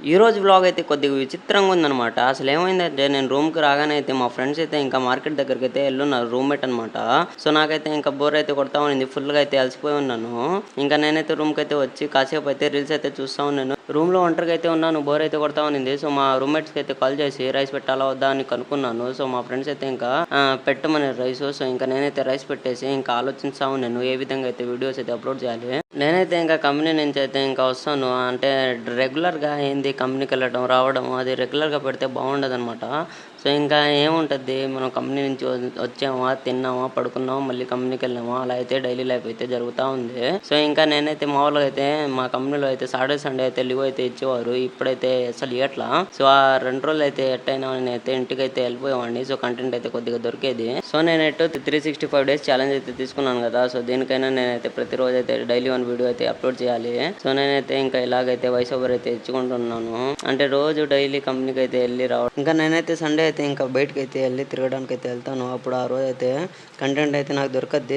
ఈ రోజు వ్లాగ్ అయితే కొద్దిగా విచిత్రంగా ఉందనమాట. అసలేమైందంటే నేను రూమ్‌కి రాగానే అయితే మా ఫ్రెండ్స్ అయితే ఇంకా మార్కెట్ దగ్గరికైతే ఎళ్ళున్నారు రూమ్‌మేట్ అనమాట. సో, నాకైతే ఇంకా బోర్ అయితే కొడతా ఉన్నింది. ఫుల్‌గా అయితే అలసిపోయి ఉన్నాను. ఇంకా నేనైతే రూమ్‌కైతే వచ్చి కాసేపు అయితే రీల్స్ అయితే చూస్తా ఉన్నాను. రూమ్‌లో ఒంటరిగా అయితే ఉన్నాను. బోర్ అయితే కొడతా ఉన్నింది. సో, మా రూమ్‌మేట్స్‌కి అయితే కాల్ చేసి రైస్ పెట్టాలా వద్దా అని కనుక్కున్నాను. సో, మా ఫ్రెండ్స్ అయితే ఇంకా పెట్టమన్నారు రైసు. సో, ఇంకా నేనైతే రైస్ పెట్టేసి ఇంకా ఆలోచిస్తా ఉన్నాను. ఏ విధంగా అయితే వీడియోస్ అయితే అప్‌లోడ్ చేయాలి. నేనైతే ఇంకా కంపెనీ నుంచి అయితే ఇంకా వస్తాను. అంటే రెగ్యులర్‌గా ఏంది కంపెనీకెళ్ళడం, రావడం అది రెగ్యులర్‌గా పెడితే బాగుండదనమాట. సో, ఇంకా ఏముంటది మనం కంపెనీ నుంచి వచ్చామా, తిన్నామా, పడుకున్నామా, మళ్ళీ కంపెనీకెళ్ళామా అలా అయితే డైలీ లైఫ్ అయితే జరుగుతా ఉంది. సో, ఇంకా నేనైతే మామూలుగా అయితే మా కంపెనీలో అయితే సాటర్‌డే, సండే అయితే లీవ్ అయితే ఇచ్చేవారు. ఇప్పుడైతే అసలు ఇయ్యట్లా. సో, ఆ 2 రోజులైతే ఎట్టైనా నేనైతే ఇంటికైతే వెళ్ళిపోయేవాడిని. సో, కంటెంట్ అయితే కొద్దిగా దొరికేది. సో, నేనెటు 365 డేస్ ఛాలెంజ్ అయితే తీసుకున్నాను కదా! సో, దేనికైనా నేనైతే ప్రతిరోజైతే డైలీ 1 వీడియో అయితే అప్‌లోడ్ చేయాలి. సో, నేనైతే ఇంకా ఇలాగైతే వాయిస్ ఓవర్ అయితే ఇచ్చుకుంటున్నాను. అంటే రోజు డైలీ కంపెనీకైతే ఎళ్లి రావడం. ఇంకా నేనైతే సండే అయితే ఇంకా బయటకైతే ఎళ్లి తిరగడానికైతే ఎళ్తాను. అప్పుడు ఆ రోజైతే కంటెంట్ అయితే నాకు దొరకద్ది.